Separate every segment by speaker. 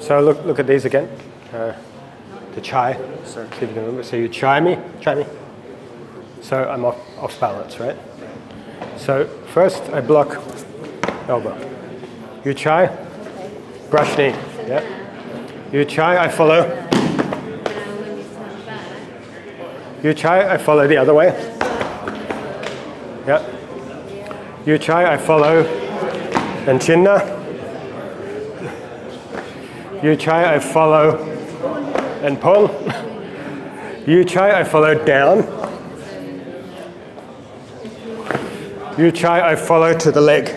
Speaker 1: So look at these again. The Tsai. See if you can remember. So you Tsai me. So I'm off balance, right? So first I block elbow. You Tsai, brush knee. Yeah. You Tsai, I follow. You Tsai, I follow the other way. Yeah. You Tsai, I follow. And chinna. You Tsai, I follow. And pull. You Tsai, I follow down. You Tsai, I follow to the leg.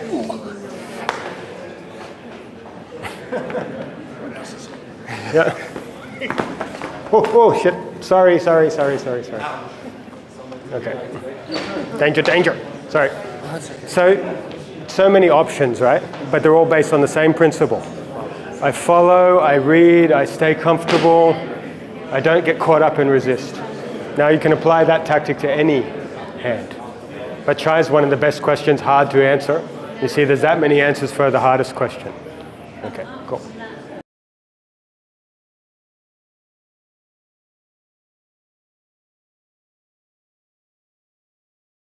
Speaker 1: Yeah. Oh shit. Sorry. Okay. Danger. Sorry. So many options, right? But they're all based on the same principle. I follow, I read, I stay comfortable, I don't get caught up and resist. Now you can apply that tactic to any hand. But Tsai is one of the best questions, hard to answer. You see, there's that many answers for the hardest question. Okay, cool.